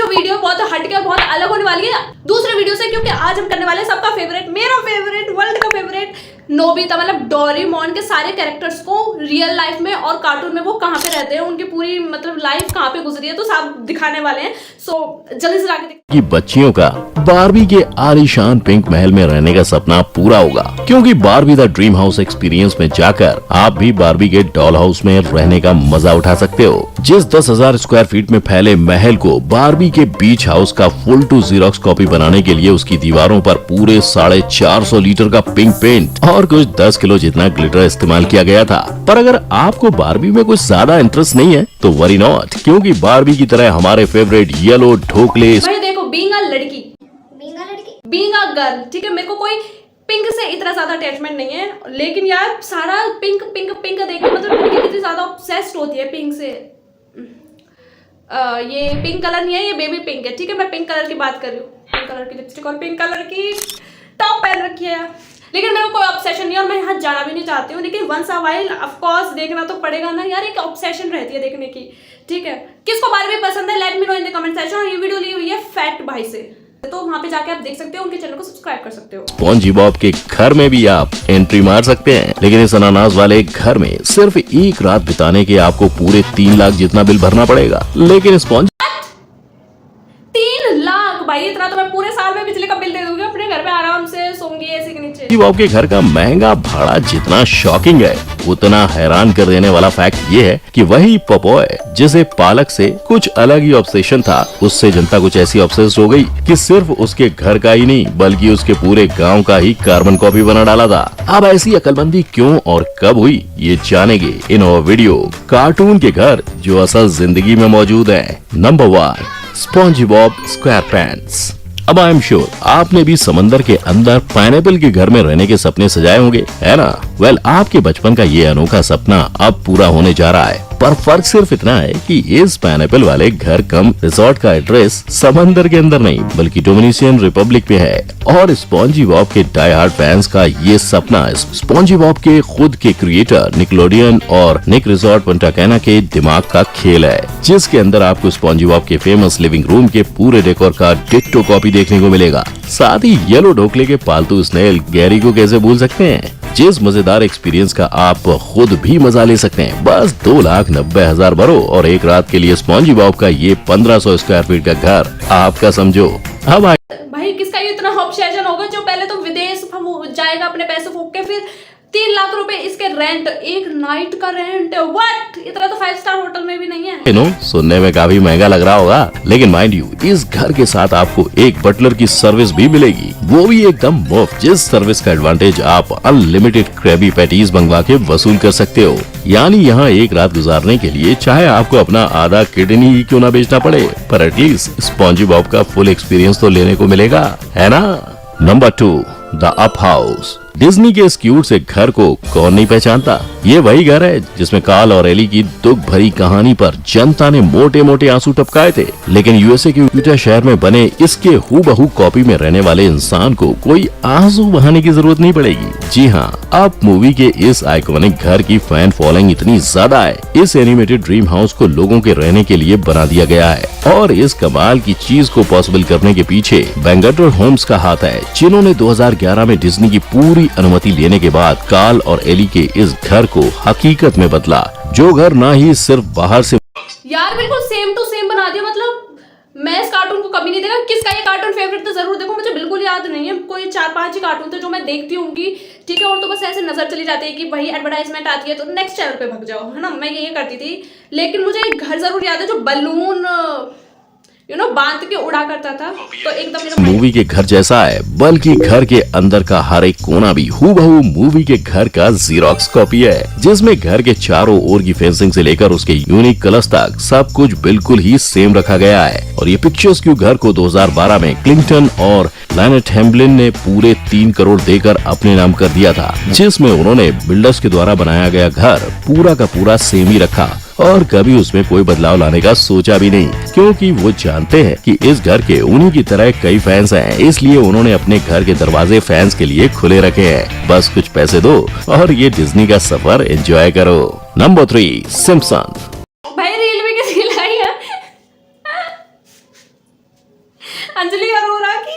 Video बहुत हटके और बहुत अलग होने वाली है दूसरे वीडियो से, क्योंकि आज हम करने वाले हैं सबका फेवरेट, मेरा फेवरेट, वर्ल्ड का फेवरेट नोबिता, मतलब डोरेमोन के सारे कैरेक्टर्स को रियल लाइफ में और कार्टून में वो कहाँ पे रहते हैं, उनकी पूरी मतलब लाइफ कहाँ पे गुजरी है, तो सब दिखाने वाले हैं। सो जल्दी से आगे कि बच्चियों का बारबी के आलीशान पिंक महल में रहने का सपना पूरा होगा, क्योंकि Barbie the dream house experience में जाकर आप भी बारबी के डॉल हाउस में रहने का मजा उठा सकते हो। जिस 10,000 स्क्वायर फीट में फैले महल को बारबी के बीच हाउस का फुल टू जीरोक्स कॉपी बनाने के लिए उसकी दीवारों पर पूरे 450 लीटर का पिंक पेंट और कुछ 10 किलो जितना ग्लिटर इस्तेमाल किया गया था। पर अगर आपको बारबी में कुछ ज्यादा इंटरेस्ट नहीं है तो वरी नॉट, क्योंकि बारबी की तरह हमारे फेवरेट येलो ढोकले, बीइंग अ लड़की, बीइंग अ गर्ल, ठीक है, मेरे को कोई पिंक से इतना ज्यादा अटैचमेंट नहीं है, लेकिन यार सारा पिंक पिंक पिंक देख के मतलब लड़की कितनी ज्यादा ऑब्सेस्ड होती है पिंक से। ये पिंक कलर नहीं है, ये बेबी पिंक है, ठीक है, मैं पिंक कलर की बात कर रही हूँ, पिंक कलर की लिपस्टिक और पिंक कलर की टॉप पहन रखी है यार। लेकिन मेरे को कोई ऑब्सेशन नहीं है और मैं यहाँ जाना भी नहीं चाहती हूँ, लेकिन once a while of course देखना तो पड़ेगा ना यार, एक ऑब्सेशन रहती है देखने की, ठीक है। किसको बारबी पसंद है, let me know in the comment section. और ये वीडियो ली हुई है फैट भाई से, तो वहाँ पे जाके आप देख सकते हो, उनके चैनल को सब्सक्राइब कर सकते हो। स्पॉन्जी बॉब के घर में भी आप एंट्री मार सकते हैं, लेकिन इस अनानास वाले घर में सिर्फ एक रात बिताने के आपको पूरे 3 लाख जितना बिल भरना पड़ेगा। लेकिन स्पॉन्जी 3 लाख भाई, इतना तो मैं पूरे साल में बिजली का बिल दे दूंगी, अपने घर पे आराम से सोंगी एसी के नीचे। बॉब के घर का महंगा भाड़ा जितना शॉकिंग है, उतना हैरान कर देने वाला फैक्ट ये है कि वही पपॉय जिसे पालक से कुछ अलग ही ऑब्सेशन था, उससे जनता कुछ ऐसी ऑब्सेस्ड हो गई कि सिर्फ उसके घर का ही नहीं बल्कि उसके पूरे गांव का ही कार्बन कॉपी बना डाला था। अब ऐसी अकलमंदी क्यों और कब हुई ये जानेंगे इन और वीडियो कार्टून के घर जो असल जिंदगी में मौजूद है। Number 1, spongy Bob square pants. अब आई एम श्योर आपने भी समंदर के अंदर पाइनएप्पल के घर में रहने के सपने सजाए होंगे, है ना? वेल, आपके बचपन का ये अनोखा सपना अब पूरा होने जा रहा है, पर फर्क सिर्फ इतना है कि इस पाइनएप्पल वाले घर कम रिसोर्ट का एड्रेस समंदर के अंदर नहीं बल्कि डोमिनिशियन रिपब्लिक में है। और स्पॉन्जी बॉब के डाई हार्ड फैंस का ये सपना स्पॉन्जी बॉब के खुद के क्रिएटर निकलोडियन और निक रिजॉर्ट पंटा कैना के दिमाग का खेल है, जिसके अंदर आपको स्पॉन्जी बॉब के फेमस लिविंग रूम के पूरे डेकोर का डिट्टो कॉपी देखने को मिलेगा। साथ ही येलो ढोकले के पालतू स्नेल गैरी को कैसे भूल सकते हैं, जिस मजेदार एक्सपीरियंस का आप खुद भी मजा ले सकते हैं। बस 2,90,000 भरो और एक रात के लिए स्पॉन्जी बॉब का ये 1500 स्क्वायर फीट का घर आपका समझो। अब भाई किसका ये इतना ऑब्सेशन होगा जो पहले तो विदेश जाएगा अपने पैसे फूक के, फिर 3 लाख रुपए इसके रेंट, एक नाइट का रेंट, व्हाट, इतना तो 5 स्टार होटल में भी नहीं है। सुनने में काफी महंगा लग रहा होगा, लेकिन माइंड यू इस घर के साथ आपको एक बटलर की सर्विस भी मिलेगी, वो भी एकदम मुफ्त, जिस सर्विस का एडवांटेज आप अनलिमिटेड क्रैबी पैटीज मंगवा के वसूल कर सकते हो। यानी यहाँ एक रात गुजारने के लिए चाहे आपको अपना आधा किडनी ही क्यों ना बेचना पड़े, पर एटलीस्ट स्पॉन्जी बॉब का फुल एक्सपीरियंस तो लेने को मिलेगा, है ना? Number 2, the up house. Disney के इस क्यूट से घर को कौन नहीं पहचानता। ये वही घर है जिसमें कार्ल और एली की दुख भरी कहानी पर जनता ने मोटे मोटे आंसू टपकाए थे, लेकिन यूएसए के यूटा शहर में बने इसके हूबहू कॉपी में रहने वाले इंसान को कोई आंसू बहाने की जरूरत नहीं पड़ेगी। जी हाँ, अब मूवी के इस आइकॉनिक घर की फैन फॉलोइंग इतनी ज्यादा है, इस एनिमेटेड ड्रीम हाउस को लोगों के रहने के लिए बना दिया गया है। और इस कमाल की चीज को पॉसिबल करने के पीछे बेंगटर होम्स का हाथ है, जिन्होंने 2011 में डिज्नी की पूरी अनुमति लेने के बाद कार्ल और एली के इस घर को हकीकत में बदला, जो घर ना ही सिर्फ बाहर से यार बिल्कुल सेम टू सेम बना दिया। मतलब मैं इस कार्टून को कभी नहीं देखा, किसका ये कार्टून फेवरेट तो जरूर देखो, मुझे बिल्कुल याद नहीं है, कोई 4-5 ही कार्टून थे जो मैं देखती होंगी, ठीक है, और तो बस ऐसे नजर चली जाती है कि वही एडवर्टाइजमेंट आती है तो नेक्स्ट चैनल पे भग जाओ, है ना, मैं ये करती थी। लेकिन मुझे एक घर जरूर याद है जो बलून बांध के उड़ा करता था, तो एकदम मूवी के घर जैसा है, बल्कि घर के अंदर का हर एक कोना भी हूबहू मूवी के घर का जीरोक्स कॉपी है, जिसमें घर के चारों ओर की फेंसिंग से लेकर उसके यूनिक कलर्स तक सब कुछ बिल्कुल ही सेम रखा गया है। और ये पिक्चर्स क्यू घर को 2012 में क्लिंटन और लैनेट हेम्बलिन ने पूरे 3 करोड़ देकर अपने नाम कर दिया था, जिसमें उन्होंने बिल्डर्स के द्वारा बनाया गया घर पूरा का पूरा सेम ही रखा और कभी उसमें कोई बदलाव लाने का सोचा भी नहीं, क्योंकि वो जानते हैं कि इस घर के उन्हीं की तरह कई फैंस हैं, इसलिए उन्होंने अपने घर के दरवाजे फैंस के लिए खुले रखे हैं। बस कुछ पैसे दो और ये डिज्नी का सफर एंजॉय करो। Number 3, Simpson. भाई रील भी किसी लाई है अंजलि अरोरा की।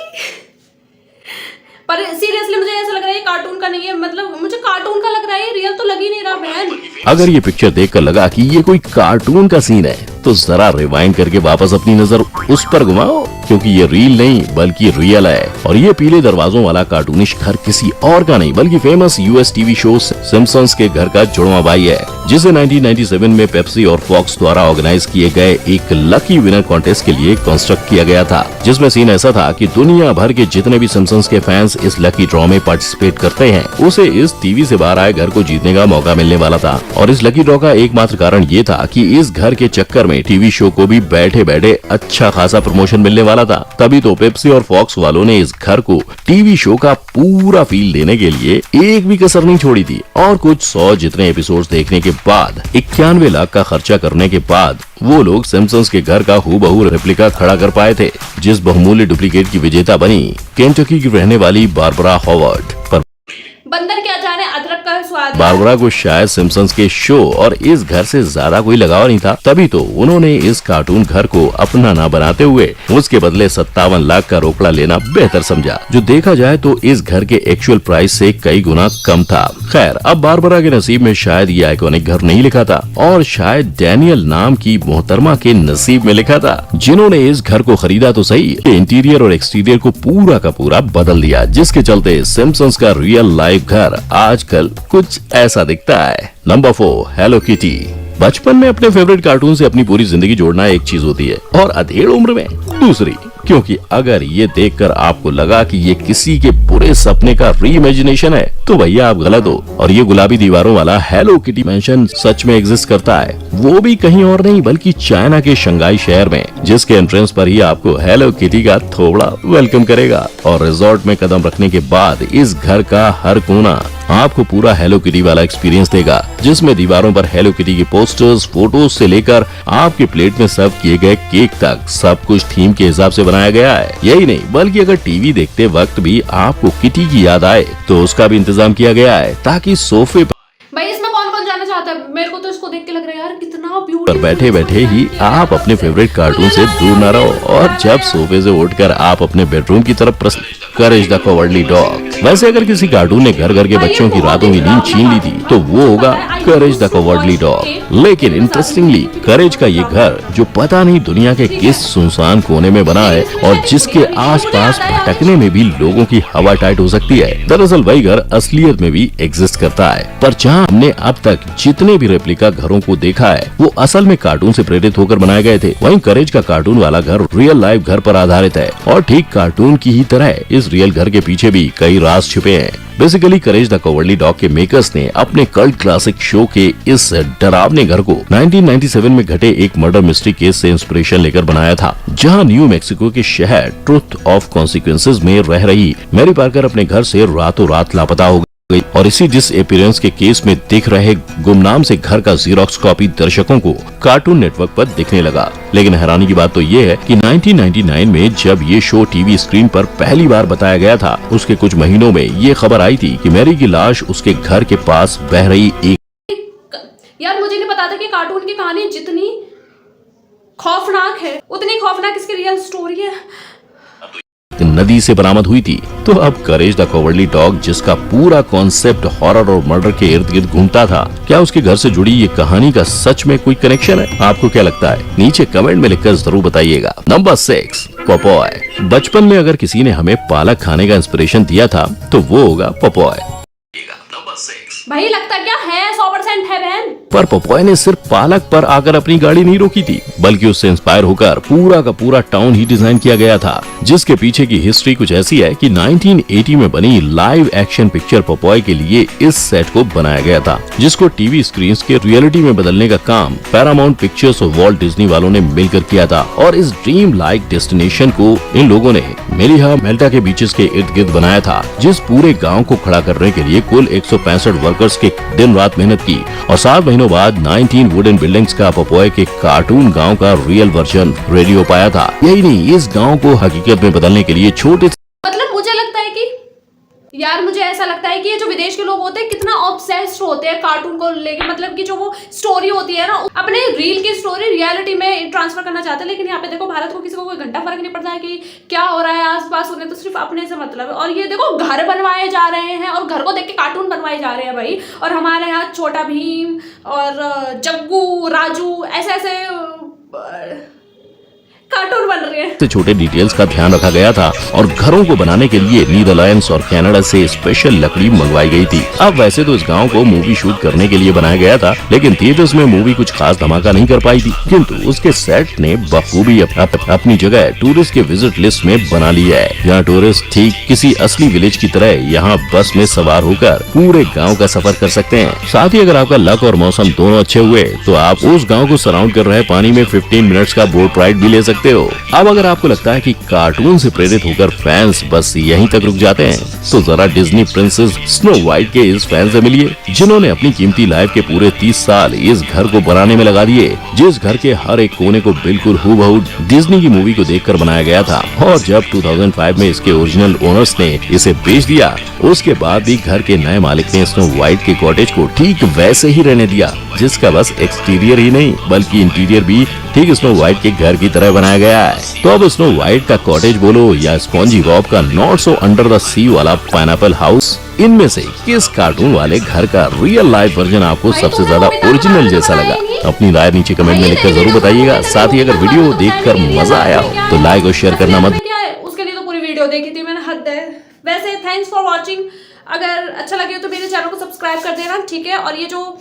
पर सीरियसली मुझे ऐसा लग रहा है ये कार्टून का नहीं है, मतलब मुझे कार्टून का लग रहा है, रियल तो लग ही नहीं रहा बहन। अगर ये पिक्चर देखकर लगा कि ये कोई कार्टून का सीन है तो जरा रिवाइंड करके वापस अपनी नजर उस पर घुमाओ, क्योंकि ये रील नहीं बल्कि रियल है। और ये पीले दरवाजों वाला कार्टूनिश घर किसी और का नहीं बल्कि famous US TV show Simpsons के घर का जुड़वा भाई है, जिसे 1997 में पेप्सी और फॉक्स द्वारा ऑर्गेनाइज किए गए एक लकी विनर कॉन्टेस्ट के लिए कंस्ट्रक्ट किया गया था, जिसमें सीन ऐसा था कि दुनिया भर के जितने भी सिम्पसन्स के फैंस इस लकी ड्रॉ में पार्टिसिपेट करते हैं उसे इस टीवी से बाहर आए घर को जीतने का मौका मिलने वाला था। और इस लकी ड्रॉ का एकमात्र कारण ये था कि इस घर के चक्कर में टीवी शो को भी बैठे बैठे अच्छा खासा प्रमोशन मिलने वाला था। तभी तो पेप्सी और फॉक्स वालों ने इस घर को टीवी शो का पूरा फील देने के लिए एक भी कसर नहीं छोड़ी थी। और कुछ 100 जितने एपिसोड्स देखने के बाद 91 लाख का खर्चा करने के बाद वो लोग सिम्पसन्स के घर का हूबहू रेप्लिका खड़ा कर पाए थे, जिस बहुमूल्य डुप्लीकेट की विजेता बनी केंटकी की रहने वाली बारबरा हॉवर्ड। पर बंदर क्या जाने अदरक का स्वाद। बारबरा को शायद सिम्पसन्स के शो और इस घर से ज्यादा कोई लगाव नहीं था, तभी तो उन्होंने इस कार्टून घर को अपना ना बनाते हुए उसके बदले 57 लाख का रोकड़ा लेना बेहतर समझा, जो देखा जाए तो इस घर के एक्चुअल प्राइस से कई गुना कम था। खैर, अब बारबरा के नसीब में शायद ये आइकॉनिक घर नहीं लिखा था, और शायद डैनियल नाम की मोहतरमा के नसीब में लिखा था, जिन्होंने इस घर को खरीदा तो सही, इंटीरियर और एक्सटीरियर को पूरा का पूरा बदल दिया, जिसके चलते सिम्पसन्स का रियल लाइफ घर आजकल कुछ ऐसा दिखता है। Number 4, hello kitty. बचपन में अपने फेवरेट कार्टून से अपनी पूरी जिंदगी जोड़ना एक चीज होती है और अधेड़ उम्र में दूसरी, क्योंकि अगर ये देखकर आपको लगा कि ये किसी के बुरे सपने का री-इमेजिनेशन है तो भैया आप गलत हो। और ये गुलाबी दीवारों वाला हेलो किटी मैंशन सच में एग्जिस्ट करता है, वो भी कहीं और नहीं बल्कि चाइना के शंघाई शहर में, जिसके एंट्रेंस पर ही आपको हेलो किटी का थोबड़ा वेलकम करेगा। और रिजॉर्ट में कदम रखने के बाद इस घर का हर कोना आपको पूरा हेलो किटी वाला एक्सपीरियंस देगा, जिसमें दीवारों पर हेलो किटी के पोस्टर्स, फोटोज से लेकर आपके प्लेट में सर्व किए गए केक तक सब कुछ थीम के हिसाब से बनाया गया है। यही नहीं बल्कि अगर टीवी देखते वक्त भी आपको किटी की याद आए तो उसका भी इंतजाम किया गया है, ताकि सोफे भाई इसमें कौन कौन जाना चाहता है? मेरे को तो इसको देख के लग रहा है यार कितना पर ब्यूटीफुल। बैठे बैठे ही आप अपने फेवरेट कार्टून से दूर न रहो, और जब सोफे से उठकर आप अपने बेडरूम की तरफ करेज द कवर्डली डॉग। वैसे अगर किसी कार्टून ने घर घर के बच्चों की रातों की नींद छीन ली थी तो वो होगा करेज द कवर्डली डॉग। लेकिन इंटरेस्टिंगली करेज का ये घर, जो पता नहीं दुनिया के किस सुनसान कोने में बना है और जिसके आसपास भटकने में भी लोगों की हवा टाइट हो सकती है, दरअसल वही घर असलियत में भी एग्जिस्ट करता है। पर जहाँ हमने अब तक जितने भी रेप्लिका घरों को देखा है वो असल में कार्टून से प्रेरित होकर बनाए गए थे, वहीं करेज का कार्टून वाला घर रियल लाइफ घर पर आधारित है। और ठीक कार्टून की ही तरह इस रियल घर के पीछे भी कई राज छिपे हैं। Basically courage the cowardly dog के मेकर्स ने अपने कल्ट क्लासिक शो के इस डरावने घर को 1997 में घटे एक मर्डर मिस्ट्री केस से इंस्पिरेशन लेकर बनाया था, जहां न्यू मैक्सिको के शहर ट्रुथ ऑफ कॉन्सिक्वेंसेस में रह रही मैरी पार्कर अपने घर से रातों रात लापता हो गई। और इसी डिसअपीयरेंस के केस में दिख रहे गुमनाम से घर का जीरोक्स कॉपी दर्शकों को कार्टून नेटवर्क पर दिखने लगा। लेकिन हैरानी की बात तो ये है कि 1999 में जब ये शो टीवी स्क्रीन पर पहली बार बताया गया था, उसके कुछ महीनों में ये खबर आई थी कि मैरी की लाश उसके घर के पास बह रही यार मुझे नहीं पता था कि कार्टून की कहानी जितनी खौफनाक है उतनी खौफनाक इसकी रियल स्टोरी है। नदी से बरामद हुई थी। तो अब करेज द कवर्डली डॉग, जिसका पूरा कॉन्सेप्ट हॉरर और मर्डर के इर्द गिर्द घूमता था, क्या उसके घर से जुड़ी ये कहानी का सच में कोई कनेक्शन है? आपको क्या लगता है? नीचे कमेंट में लिखकर जरूर बताइएगा। Number 6, Popeye. बचपन में अगर किसी ने हमें पालक खाने का इंस्पिरेशन दिया था तो वो होगा पॉपॉय। भाई लगता क्या है 100% है बहन। पर पॉपॉय ने सिर्फ पालक पर आकर अपनी गाड़ी नहीं रोकी थी, बल्कि उससे इंस्पायर होकर पूरा का पूरा टाउन ही डिजाइन किया गया था, जिसके पीछे की हिस्ट्री कुछ ऐसी है कि 1980 में बनी लाइव एक्शन पिक्चर पॉपॉय के लिए इस सेट को बनाया गया था, जिसको टीवी स्क्रीन के रियलिटी में बदलने का काम पैरामाउंट पिक्चर्स और वॉल्ट डिज्नी वालों ने मिलकर किया था। और इस ड्रीम लाइक डेस्टिनेशन को इन लोगों ने मेलिहा मेल्टा के बीचेस के इर्द गिर्द बनाया था, जिस पूरे गाँव को खड़ा करने के लिए कुल 165 वर्कर्स के दिन रात मेहनत की। और 7 महीनों बाद 19 वुडन बिल्डिंग्स का पॉपॉय के कार्टून गांव का रियल वर्जन रेडी हो पाया था। यही नहीं, इस गांव को हकीकत में बदलने के लिए छोटे मतलब मुझे लगता है कि यार मुझे ऐसा लगता है कि ये जो विदेश के लोग होते हैं कितना ऑब्सेस्ड होते हैं कार्टून को लेके, मतलब कि जो वो स्टोरी होती है ना अपने रील की स्टोरी रियलिटी में ट्रांसफर करना चाहते हैं। लेकिन यहाँ पे देखो भारत को किसी को कोई घंटा फर्क नहीं पड़ता है कि क्या हो रहा है आसपास, उन्हें तो सिर्फ अपने से मतलब है। और ये देखो घर बनवाए जा रहे हैं और घर को देख के कार्टून बनवाए जा रहे हैं भाई। और हमारे यहाँ छोटा भीम और जग्गू राजू ऐसे ऐसे कार्टून बन रहे हैं। छोटे डिटेल्स का ध्यान रखा गया था और घरों को बनाने के लिए नीदरलैंड्स और कनाडा से स्पेशल लकड़ी मंगवाई गई थी। अब वैसे तो इस गांव को मूवी शूट करने के लिए बनाया गया था, लेकिन थिएटर्स में मूवी कुछ खास धमाका नहीं कर पाई थी। किंतु उसके सेट ने बखूबी अपनी जगह टूरिस्ट के विजिट लिस्ट में बना लिया है। यहाँ टूरिस्ट ठीक किसी असली विलेज की तरह यहाँ बस में सवार होकर पूरे गाँव का सफर कर सकते हैं। साथ ही अगर आपका लक और मौसम दोनों अच्छे हुए तो आप उस गाँव को सराउंड कर रहे पानी में 15 मिनट्स का बोट राइड भी ले सकते हो। अब अगर आपको लगता है कि कार्टून से प्रेरित होकर फैंस बस यहीं तक रुक जाते हैं, तो जरा डिज्नी प्रिंसेस स्नो वाइट के इस फैन से मिलिए, जिन्होंने अपनी कीमती लाइफ के पूरे 30 साल इस घर को बनाने में लगा दिए, जिस घर के हर एक कोने को बिल्कुल हूबहू डिज्नी की मूवी को देखकर बनाया गया था। और जब 2005 में इसके ओरिजिनल ओनर्स ने इसे बेच दिया, उसके बाद भी घर के नए मालिक ने स्नो वाइट के कॉटेज को ठीक वैसे ही रहने दिया, जिसका बस एक्सटीरियर ही नहीं बल्कि इंटीरियर भी ठीक स्नो वाइट के घर की तरह बनाया गया है। तो अब स्नो वाइट का कॉटेज बोलो या स्पॉन्जी बॉब का नॉट सो अंडर द सी वाला पाइनएप्पल हाउस, इनमें से किस कार्टून वाले घर का रियल लाइफ वर्जन आपको सबसे ज्यादा ओरिजिनल जैसा लगा? अपनी राय नीचे कमेंट में लिखकर जरूर बताइएगा। साथ ही अगर वीडियो देखकर मजा आया हो तो लाइक और शेयर करना मत। उसके लिए तो पूरी वीडियो देखी थी मैंने, हद है। वैसे थैंक्स फॉर वॉचिंग। अगर अच्छा लगे तो मेरे चैनल को सब्सक्राइब कर देना, ठीक है? और ये जो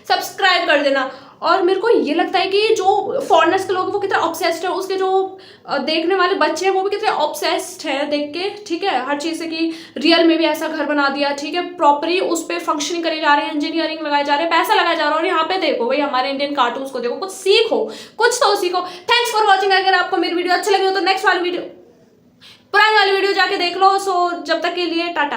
सब्सक्राइब कर देना। और मेरे को ये लगता है कि जो फॉरेनर्स के लोग वो कितना ऑब्सेस्ड है, उसके जो देखने वाले बच्चे हैं वो भी कितने ऑब्सेस्ड हैं देख के, ठीक है? हर चीज़ से कि रियल में भी ऐसा घर बना दिया, ठीक है? प्रॉपरली उस पर फंक्शनिंग करे जा रहे हैं, इंजीनियरिंग लगाए जा रहे हैं, पैसा लगाया जा रहा है। और यहाँ पे देखो भाई हमारे इंडियन कार्टून्स को देखो, कुछ सीखो, कुछ तो सीखो। Thanks for watching. अगर आपको मेरी वीडियो अच्छी लगी हो तो नेक्स्ट वाली वीडियो, पुरानी वाली वीडियो जाके देख लो। सो जब तक के लिए टाटा।